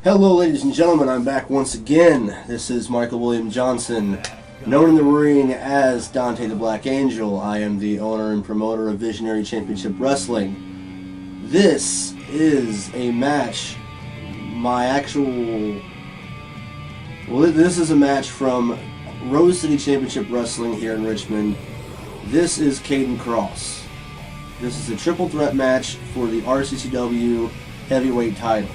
Hello ladies and gentlemen, I'm back once again. This is Michael William Johnson, known in the ring as Dante the Black Angel. I am the owner and promoter of Visionary Championship Wrestling. This is a match, this is a match from Rose City Championship Wrestling here in Richmond. This is Caden Cross. This is a triple threat match for the RCCW heavyweight title.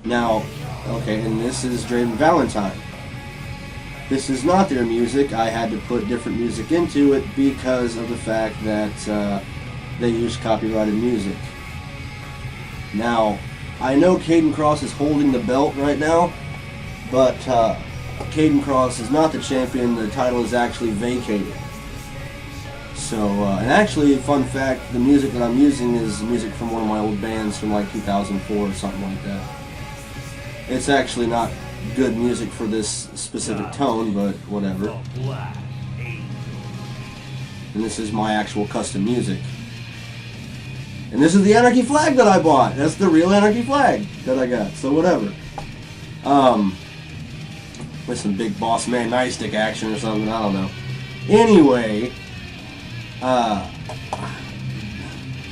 Now, okay, and this is Draven Valentine. This is not their music. I had to put different music into it because of the fact that they use copyrighted music. Now, I know Caden Cross is holding the belt right now, but Caden Cross is not the champion. The title is actually vacated. So, and actually, fun fact, the music that I'm using is music from one of my old bands from like 2004 or something like that. It's actually not good music for this specific tone, but whatever. And this is my actual custom music. And this is the Anarchy flag that I bought. That's the real Anarchy flag that I got. So whatever. With some big boss man nightstick action or something, I don't know. Anyway,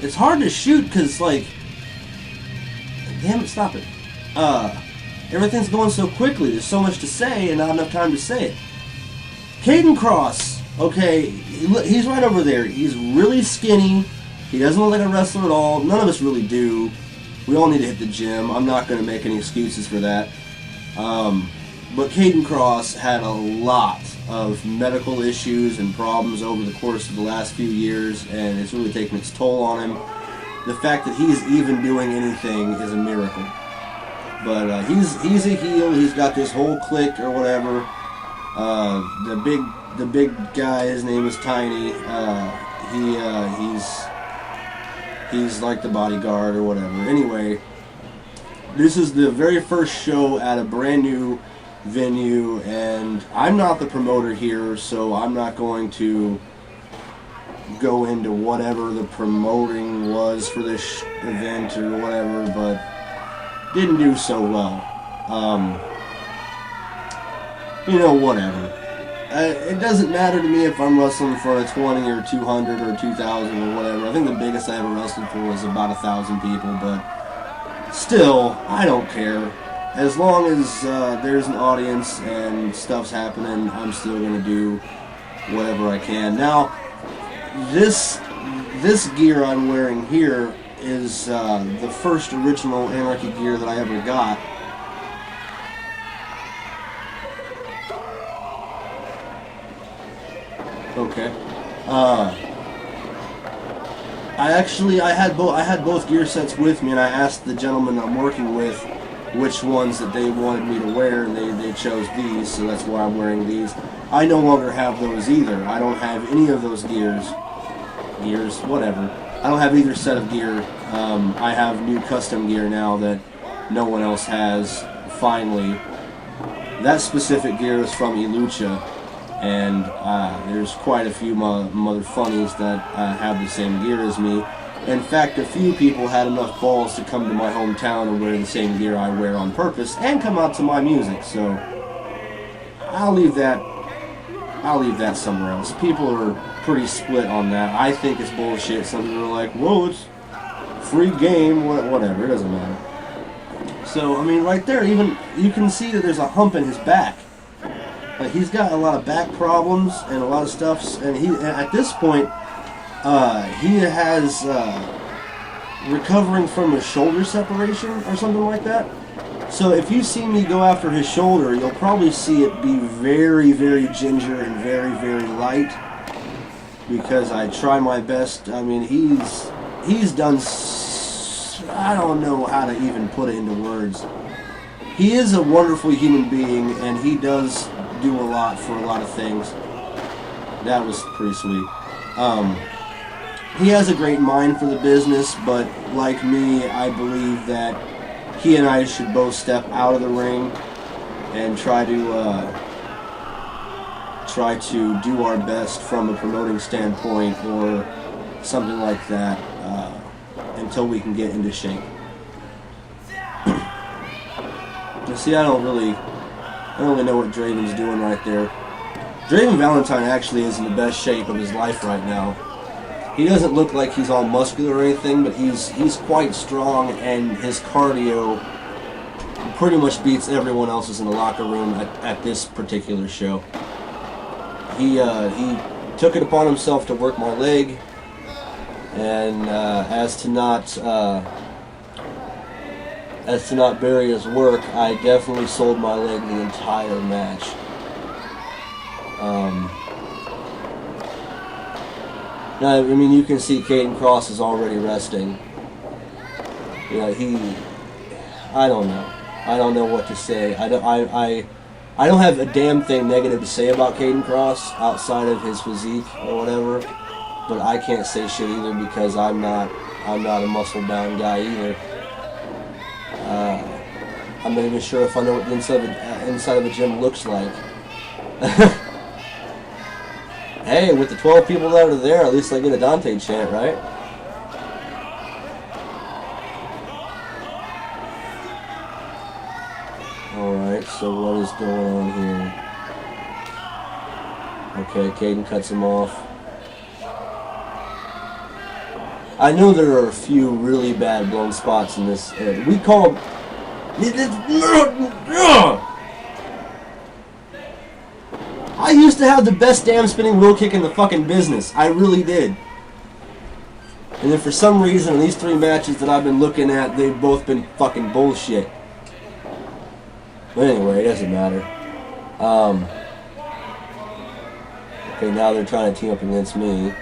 it's hard to shoot because, like, damn it, stop it. Everything's going so quickly. There's so much to say and not enough time to say it. Caden Cross, okay, he's right over there. He's really skinny. He doesn't look like a wrestler at all. None of us really do. We all need to hit the gym. I'm not going to make any excuses for that. But Caden Cross had a lot of medical issues and problems over the course of the last few years, and it's really taken its toll on him. The fact that he's even doing anything is a miracle. But he's a heel. He's got this whole clique or whatever. The big guy, his name is Tiny. He's like the bodyguard or whatever. Anyway, this is the very first show at a brand new venue, and I'm not the promoter here, so I'm not going to go into whatever the promoting was for this event or whatever, but didn't do so well. Whatever. It doesn't matter to me if I'm wrestling for a 20 or 200 or 2,000 or whatever. I think the biggest I ever wrestled for was about 1,000 people, but still, I don't care. As long as there's an audience and stuff's happening, I'm still going to do whatever I can. Now, this gear I'm wearing here is the first original Anarchy gear that I ever got. Okay. I had both gear sets with me, and I asked the gentleman I'm working with which ones that they wanted me to wear, and they chose these, so that's why I'm wearing these. I no longer have those either. I don't have any of those gears, whatever. I don't have either set of gear. I have new custom gear now that no one else has, finally. That specific gear is from Elucha, and there's quite a few mother funnies that have the same gear as me. In fact, a few people had enough balls to come to my hometown and wear the same gear I wear on purpose and come out to my music, so I'll leave that somewhere else. People are pretty split on that. I think it's bullshit. Some people are like, whoa, it's free game, whatever, it doesn't matter. So, I mean, right there, even you can see that there's a hump in his back. Like, he's got a lot of back problems and a lot of stuff, and at this point, he has recovering from a shoulder separation or something like that. So if you see me go after his shoulder, you'll probably see it be very, very ginger and very, very light, because I try my best. I mean, he's done, I don't know how to even put it into words. He is a wonderful human being, and he does do a lot for a lot of things. That was pretty sweet. He has a great mind for the business, but like me, I believe that he and I should both step out of the ring and try to do our best from a promoting standpoint or something like that until we can get into shape. You see, I don't really know what Draven's doing right there. Draven Valentine actually is in the best shape of his life right now. He doesn't look like he's all muscular or anything, but he's quite strong, and his cardio pretty much beats everyone else's in the locker room at this particular show. He took it upon himself to work my leg, and as to not bury his work, I definitely sold my leg the entire match. Now, I mean, you can see Caden Cross is already resting. Yeah, I don't know. I don't know what to say. I don't have a damn thing negative to say about Caden Cross outside of his physique or whatever. But I can't say shit either because I'm not a muscle-bound guy either. I'm not even sure if I know what the inside of a gym looks like. Hey, with the 12 people that are there, at least I get a Dante chant, right? Alright, so what is going on here? Okay, Caden cuts him off. I know there are a few really bad blown spots in this. We call them... I used to have the best damn spinning wheel kick in the fucking business. I really did. And then for some reason, in these 3 matches that I've been looking at, they've both been fucking bullshit. But anyway, it doesn't matter. Okay, now they're trying to team up against me.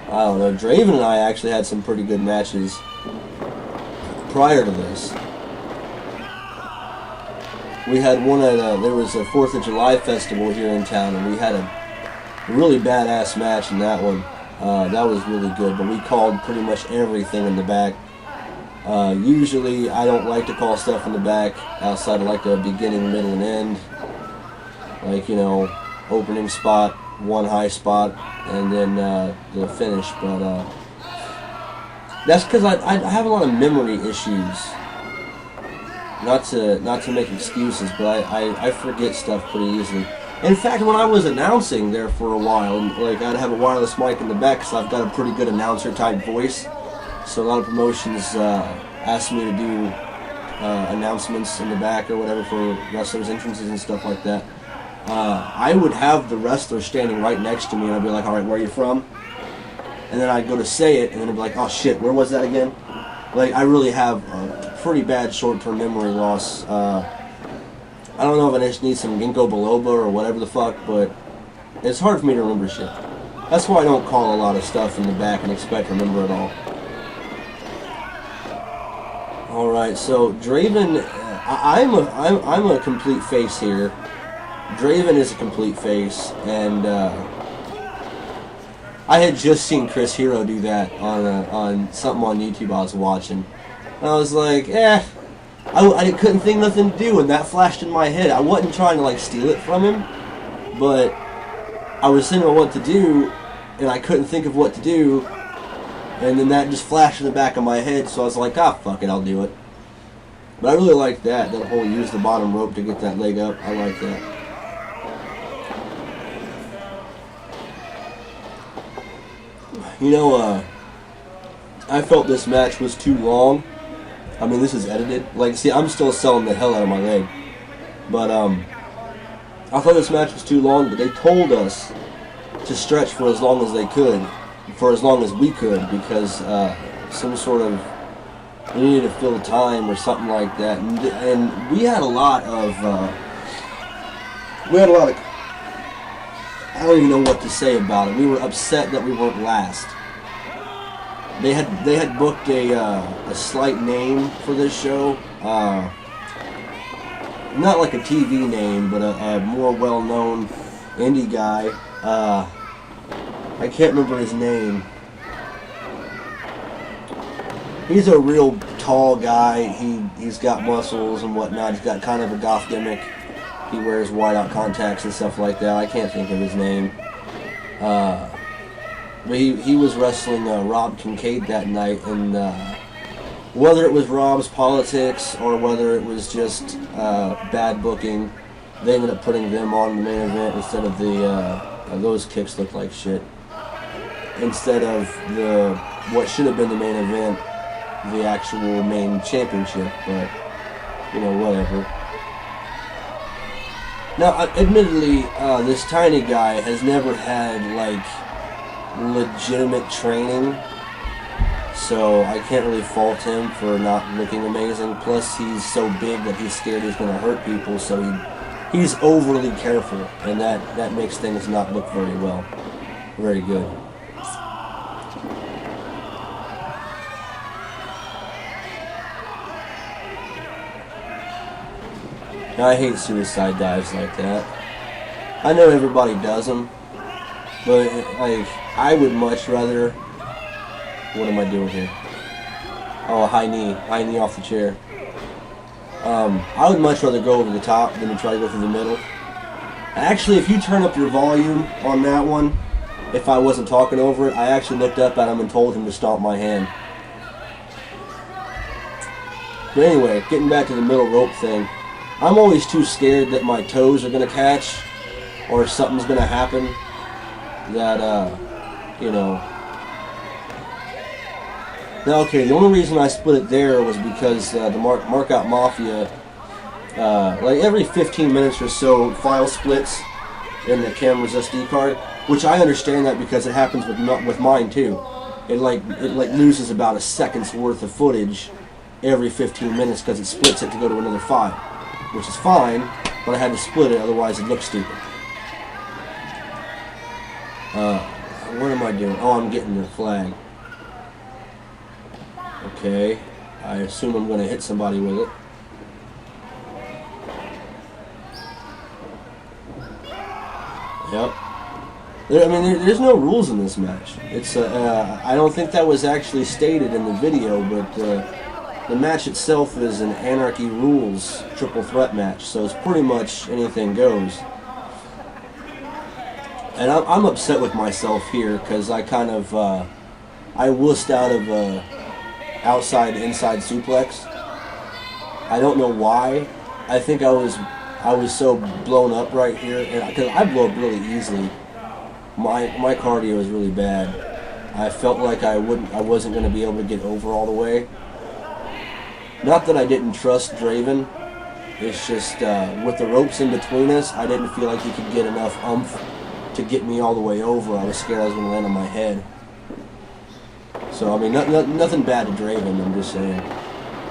I don't know. Draven and I actually had some pretty good matches prior to this. We had one at there was a 4th of July festival here in town, and we had a really badass match in that one. That was really good, but we called pretty much everything in the back. Usually, I don't like to call stuff in the back outside of like the beginning, middle, and end. Like, you know, opening spot, one high spot, and then the finish. But that's because I have a lot of memory issues. Not to make excuses, but I forget stuff pretty easily. In fact, when I was announcing there for a while, like I'd have a wireless mic in the back because I've got a pretty good announcer type voice. So a lot of promotions asked me to do announcements in the back or whatever for wrestlers' entrances and stuff like that. I would have the wrestler standing right next to me, and I'd be like, "All right, where are you from?" And then I'd go to say it, and then I'd be like, "Oh shit, where was that again?" Like, I really have pretty bad short-term memory loss. I don't know if I just need some ginkgo biloba or whatever the fuck, but it's hard for me to remember shit. That's why I don't call a lot of stuff in the back and expect to remember it all. All right, so Draven, I'm a complete face here. Draven is a complete face, and I had just seen Chris Hero do that on something on YouTube I was watching. And I was like, I couldn't think of nothing to do, and that flashed in my head. I wasn't trying to like steal it from him, but I was thinking of what to do, and I couldn't think of what to do, and then that just flashed in the back of my head, so I was like, fuck it, I'll do it. But I really like that whole use the bottom rope to get that leg up. I like that. You know, I felt this match was too long. I mean, this is edited. Like, see, I'm still selling the hell out of my leg. But, I thought this match was too long, but they told us to stretch for as long as they could, for as long as we could, because, some sort of, we needed to fill time or something like that. And we had a lot of, I don't even know what to say about it. We were upset that we weren't last. They had booked a slight name for this show, not like a TV name, but a more well-known indie guy. I can't remember his name. He's a real tall guy. He's got muscles and whatnot. He's got kind of a goth gimmick. He wears whiteout contacts and stuff like that. I can't think of his name. But he was wrestling Rob Kincaid that night, and whether it was Rob's politics or whether it was just bad booking, they ended up putting them on the main event instead of those kicks looked like shit. Instead of what should have been the main event, the actual main championship, but whatever. Now, admittedly, this tiny guy has never had legitimate training, so I can't really fault him for not looking amazing. Plus, he's so big that he's scared he's going to hurt people, so he's overly careful, and that makes things not look very good. Now, I hate suicide dives like that. I know everybody does them, but I would much rather. What am I doing here? Oh, high knee off the chair. I would much rather go over the top than to try to go through the middle. Actually, if you turn up your volume on that one, if I wasn't talking over it, I actually looked up at him and told him to stomp my hand. But anyway, getting back to the middle rope thing. I'm always too scared that my toes are going to catch or something's going to happen that, Now, okay, the only reason I split it there was because the Markout Mafia, every 15 minutes or so, file splits in the camera's SD card, which I understand that because it happens with mine too. It loses about a second's worth of footage every 15 minutes because it splits it to go to another file. Which is fine, but I had to split it, otherwise it looks stupid. What am I doing? Oh, I'm getting the flag. Okay, I assume I'm going to hit somebody with it. Yep. There's no rules in this match. It's I don't think that was actually stated in the video, but the match itself is an Anarchy Rules triple threat match, so it's pretty much anything goes. And I'm upset with myself here because I kind of I wussed out of outside inside suplex. I don't know why. I think I was so blown up right here, and because I blow up really easily. My cardio is really bad. I felt like I wasn't going to be able to get over all the way. Not that I didn't trust Draven, it's just with the ropes in between us, I didn't feel like he could get enough oomph to get me all the way over. I was scared I was going to land on my head. So, nothing bad to Draven, I'm just saying.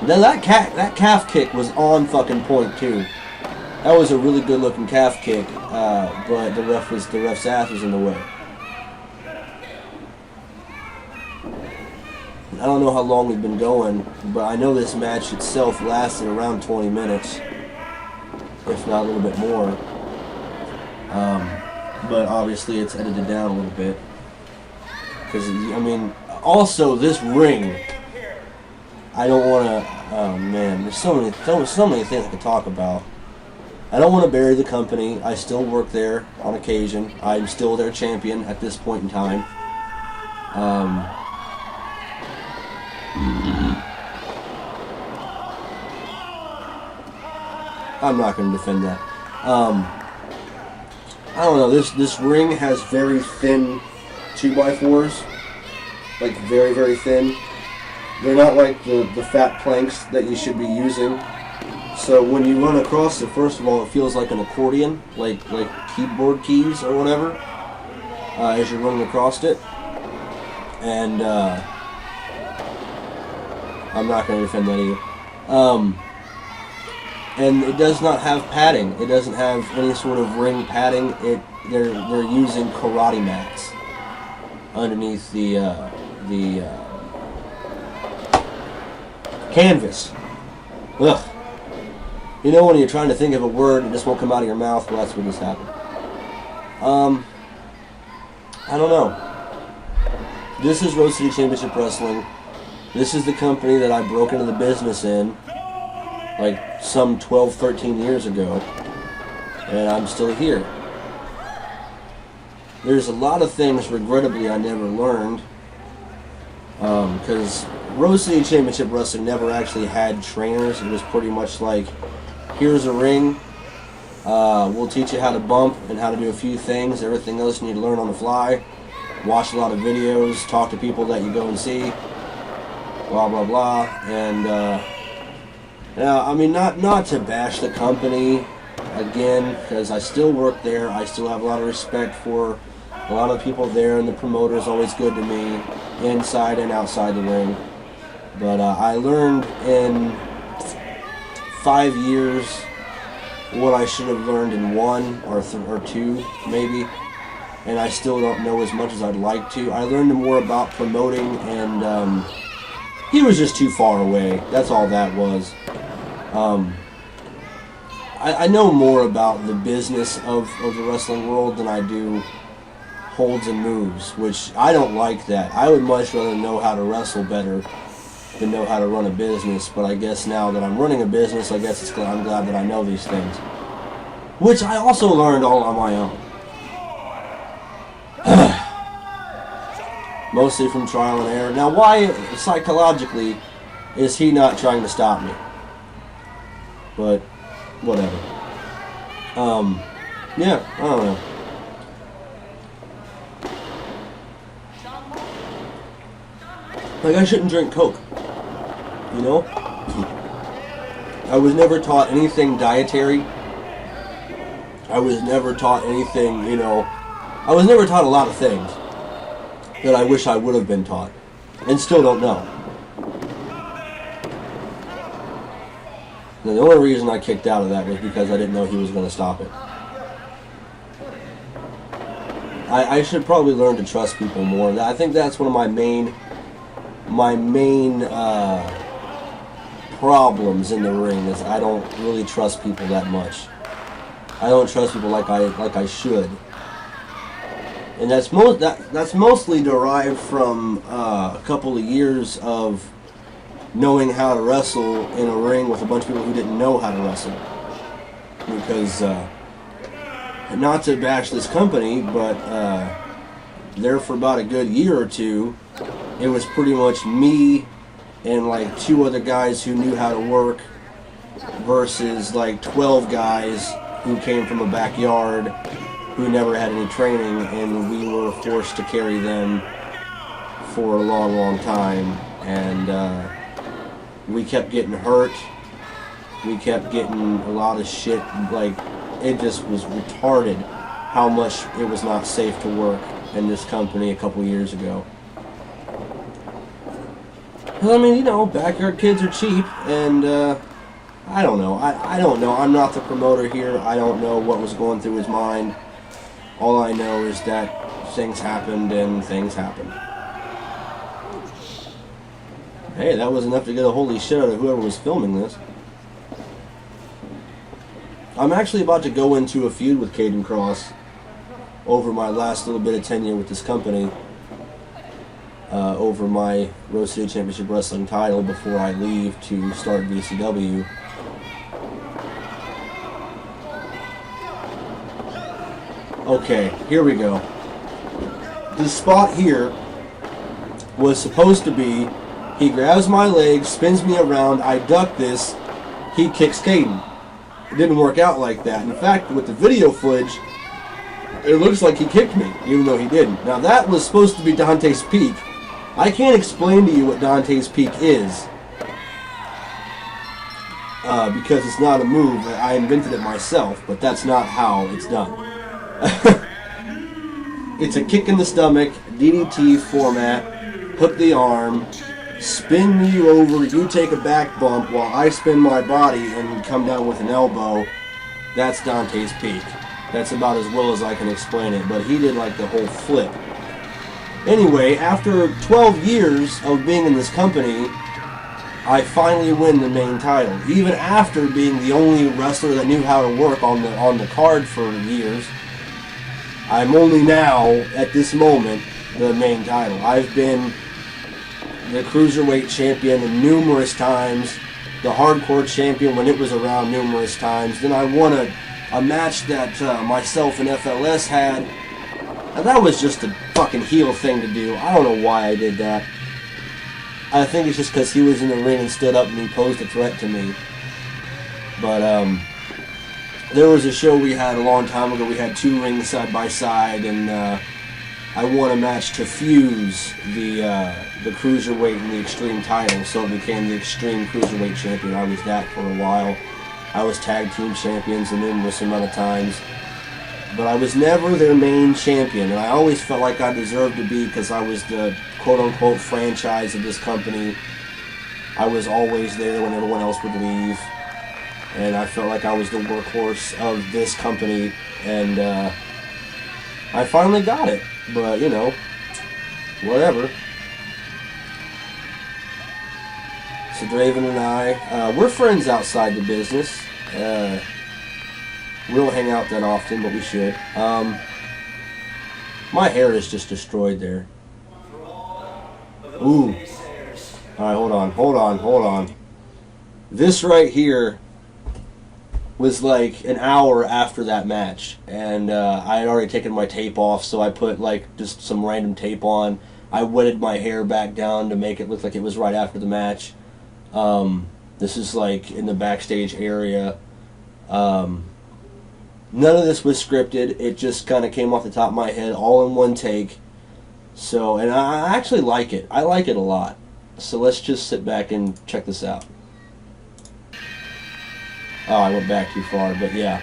Now that calf kick was on fucking point, too. That was a really good looking calf kick, but the ref's ass was in the way. I don't know how long we've been going, but I know this match itself lasted around 20 minutes, if not a little bit more. But obviously it's edited down a little bit. Because, also this ring, I don't want to, oh man, there's so many things I could talk about. I don't want to bury the company. I still work there on occasion. I'm still their champion at this point in time. I'm not going to defend that. I don't know. This ring has very thin 2x4s, like very, very thin. They're not like the fat planks that you should be using. So when you run across it, first of all, it feels like an accordion, like keyboard keys or whatever, as you're running across it. And I'm not going to defend that either. And it does not have padding. It doesn't have any sort of ring padding. They're using karate mats underneath the canvas. Ugh. You know when you're trying to think of a word and it just won't come out of your mouth? Well, that's when this happened. I don't know. This is Road City Championship Wrestling. This is the company that I broke into the business in like some 12, 13 years ago. And I'm still here. There's a lot of things, regrettably, I never learned. Because Rose City Championship Wrestling never actually had trainers. It was pretty much like, here's a ring. We'll teach you how to bump and how to do a few things. Everything else you need to learn on the fly. Watch a lot of videos. Talk to people that you go and see. Blah, blah, blah. And, I mean, not to bash the company, again, because I still work there. I still have a lot of respect for a lot of people there, and the promoter is always good to me, inside and outside the ring. But I learned in 5 years what I should have learned in 1 or 2, maybe. And I still don't know as much as I'd like to. I learned more about promoting, and he was just too far away. That's all that was. I know more about the business of the wrestling world than I do holds and moves, which I don't like that. I would much rather know how to wrestle better than know how to run a business, but I guess now that I'm running a business, I guess I'm glad that I know these things. Which I also learned all on my own. Mostly from trial and error. Now, why, psychologically, is he not trying to stop me? But, whatever. Yeah, I don't know. Like, I shouldn't drink Coke. You know? I was never taught anything dietary. I was never taught anything, you know. I was never taught a lot of things that I wish I would have been taught. And still don't know. Now, the only reason I kicked out of that was because I didn't know he was going to stop it. I should probably learn to trust people more. I think that's one of my main problems in the ring is I don't really trust people that much. I don't trust people like I should, and that's mostly derived from a couple of years of knowing how to wrestle in a ring with a bunch of people who didn't know how to wrestle. Because not to bash this company, but there for about a good year or two, it was pretty much me and like 2 other guys who knew how to work versus like 12 guys who came from a backyard who never had any training, and we were forced to carry them for a long, long time. And we kept getting hurt. We kept getting a lot of shit. Like, it just was retarded how much it was not safe to work in this company a couple years ago. I mean, you know, backyard kids are cheap, and I don't know. I don't know. I'm not the promoter here. I don't know what was going through his mind. All I know is that things happened, and things happened. Hey, that was enough to get a holy shit out of whoever was filming this. I'm actually about to go into a feud with Caden Cross over my last little bit of tenure with this company. Over my Rose City Championship Wrestling title before I leave to start RCCW. Okay, here we go. The spot here was supposed to be, he grabs my leg, spins me around, I duck this, he kicks Caden. It didn't work out like that. In fact, with the video footage, it looks like he kicked me, even though he didn't. Now that was supposed to be Dante's Peak. I can't explain to you what Dante's Peak is, because it's not a move. I invented it myself, but that's not how it's done. It's a kick in the stomach, DDT format, hook the arm, spin you over, you take a back bump while I spin my body and come down with an elbow. That's Dante's Peak. That's about as well as I can explain it, but he did like the whole flip. Anyway, after 12 years of being in this company, I finally win the main title. Even after being the only wrestler that knew how to work on the card for years, I'm only now, at this moment, the main title. I've been the Cruiserweight champion numerous times, the Hardcore champion when it was around numerous times. Then I won a match that myself and FLS had. Now that was just a fucking heel thing to do. I don't know why I did that. I think it's just because he was in the ring and stood up and he posed a threat to me. But there was a show we had a long time ago. We had 2 rings side by side, and I won a match to fuse the cruiserweight and the extreme title, so it became the extreme cruiserweight champion. I was that for a while. I was tag team champions an endless amount of times, but I was never their main champion, and I always felt like I deserved to be because I was the quote-unquote franchise of this company. I was always there when everyone else would leave, and I felt like I was the workhorse of this company, and I finally got it, but, you know, whatever. So Draven and I, we're friends outside the business. We don't hang out that often, but we should. My hair is just destroyed there. Ooh. Alright, hold on. This right here was like an hour after that match, and I had already taken my tape off, so I put like just some random tape on. I wetted my hair back down to make it look like it was right after the match. This is like in the backstage area. None of this was scripted. It just kind of came off the top of my head, all in one take. So, and I actually like it. I like it a lot. So let's just sit back and check this out. Oh, I went back too far, but yeah.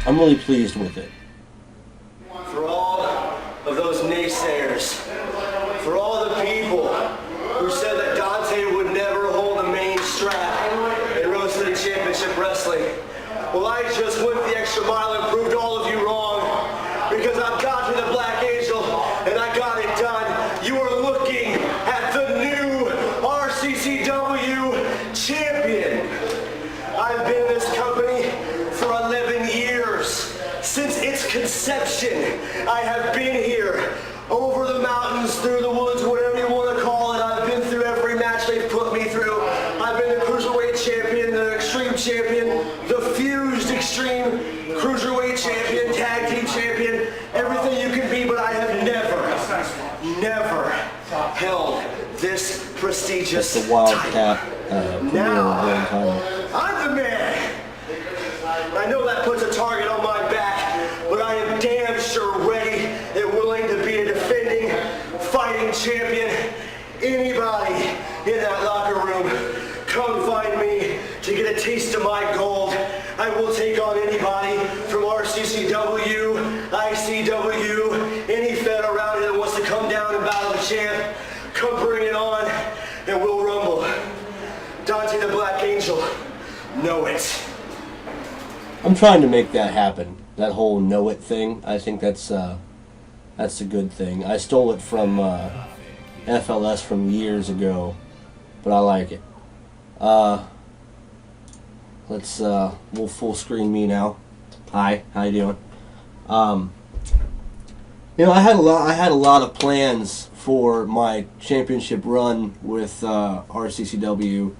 I'm really pleased with it. For all of those naysayers, for all the people who said that Dante would never hold a main strap in Rose City Championship Wrestling, well, I just went the extra mile and proved all of you wrong, because I'm Dante the Black Angel, and I got it done. You are looking at the new RCCW champion. I've been in this company for 11 years. Since its conception, I have been here, over the mountains, through the woods, whatever you want to call it. I've been through every match they've put me through. I've been the Cruiserweight Champion, the Extreme Champion, the Fused Extreme Cruiserweight Champion, Tag Team Champion, everything you can be, but I have never held this prestigious That's the Wildcat title. I'm the man. I know that puts a target on my back, but I am damn sure ready and willing to be a defending, fighting champion. Anybody in that locker room, come find me to get a taste of my gold. I will take on anybody from RCCW, ICW, any fed around here that wants to come down and battle the champ. Come bring it on, and we'll rumble. Dante the Black Angel, know it. I'm trying to make that happen. That whole know it thing. I think that's a good thing. I stole it from FLS from years ago, but I like it. We'll full screen me now. Hi, how you doing? You know, I had a lot of plans for my championship run with RCCW.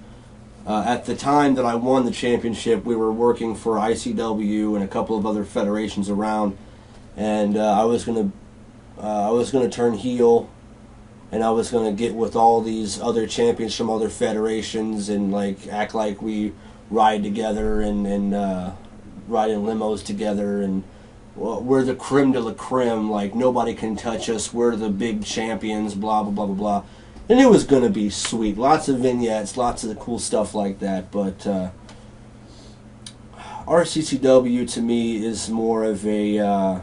At the time that I won the championship, we were working for ICW and a couple of other federations around, and I was gonna turn heel, and I was gonna get with all these other champions from other federations and like act like we ride together and ride in limos together, and well, we're the creme de la creme. Like nobody can touch us. We're the big champions. Blah blah blah blah blah. And it was going to be sweet. Lots of vignettes, lots of cool stuff like that. But RCCW to me is more of a...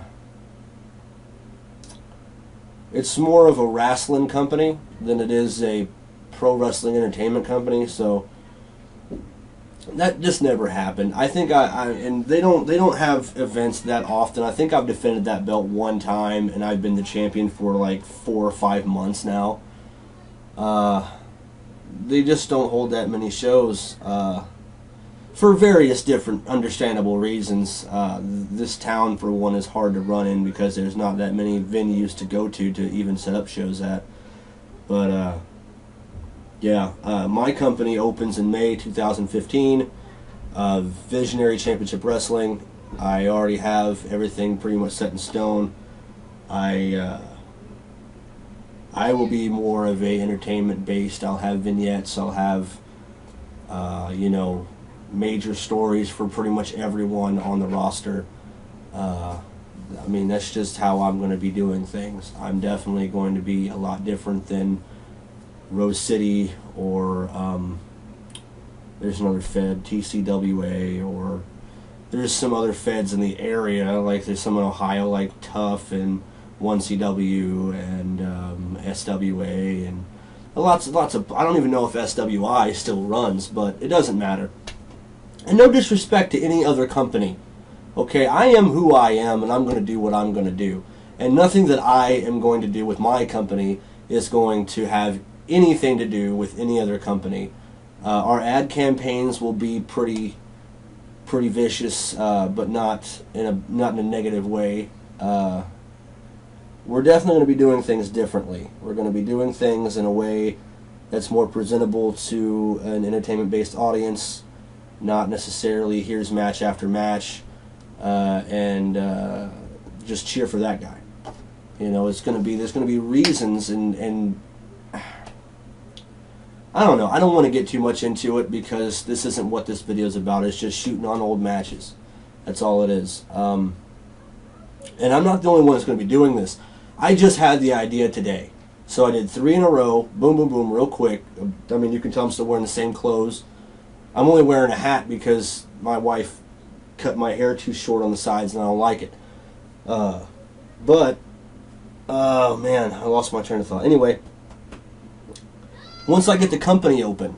it's more of a wrestling company than it is a pro wrestling entertainment company. So that just never happened. I think and they don't have events that often. I think I've defended that belt one time, and I've been the champion for like 4 or 5 months now. They just don't hold that many shows for various different understandable reasons. This town, for one, is hard to run in because there's not that many venues to go to even set up shows at. But yeah, my company opens in May 2015. Visionary Championship Wrestling. I already have everything pretty much set in stone. I will be more of a entertainment based. I'll have vignettes. I'll have, you know, major stories for pretty much everyone on the roster. I mean, that's just how I'm going to be doing things. I'm definitely going to be a lot different than Rose City, or there's another Fed, TCWA, or there's some other Feds in the area, like there's some in Ohio, like Tough and 1CW and SWA, and lots of, I don't even know if SWI still runs, but it doesn't matter. And no disrespect to any other company. Okay, I am who I am, and I'm going to do what I'm going to do. And nothing that I am going to do with my company is going to have anything to do with any other company. Our ad campaigns will be pretty vicious, but not in a negative way. We're definitely going to be doing things differently. We're going to be doing things in a way that's more presentable to an entertainment-based audience, not necessarily here's match after match. And just cheer for that guy. You know, there's going to be reasons, and I don't know. I don't want to get too much into it because this isn't what this video is about. It's just shooting on old matches. That's all it is. And I'm not the only one that's going to be doing this. I just had the idea today. So I did 3 in a row, boom, boom, boom, real quick. I mean, you can tell I'm still wearing the same clothes. I'm only wearing a hat because my wife cut my hair too short on the sides and I don't like it. But, oh man, I lost my train of thought. Anyway, once I get the company open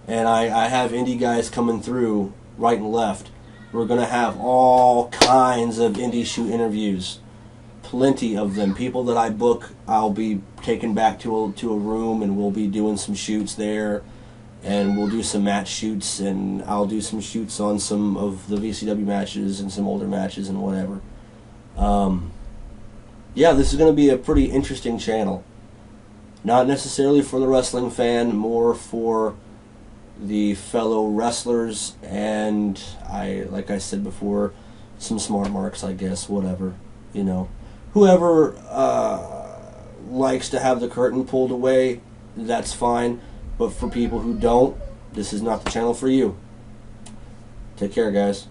and I have indie guys coming through right and left, we're going to have all kinds of indie shoot interviews. Plenty of them. People that I book, I'll be taken back to a room and we'll be doing some shoots there. And we'll do some match shoots, and I'll do some shoots on some of the VCW matches and some older matches and whatever. Yeah, this is going to be a pretty interesting channel. Not necessarily for the wrestling fan, more for the fellow wrestlers and, like I said before, some smart marks, I guess, whatever. You know, whoever likes to have the curtain pulled away, that's fine. But for people who don't, this is not the channel for you. Take care, guys.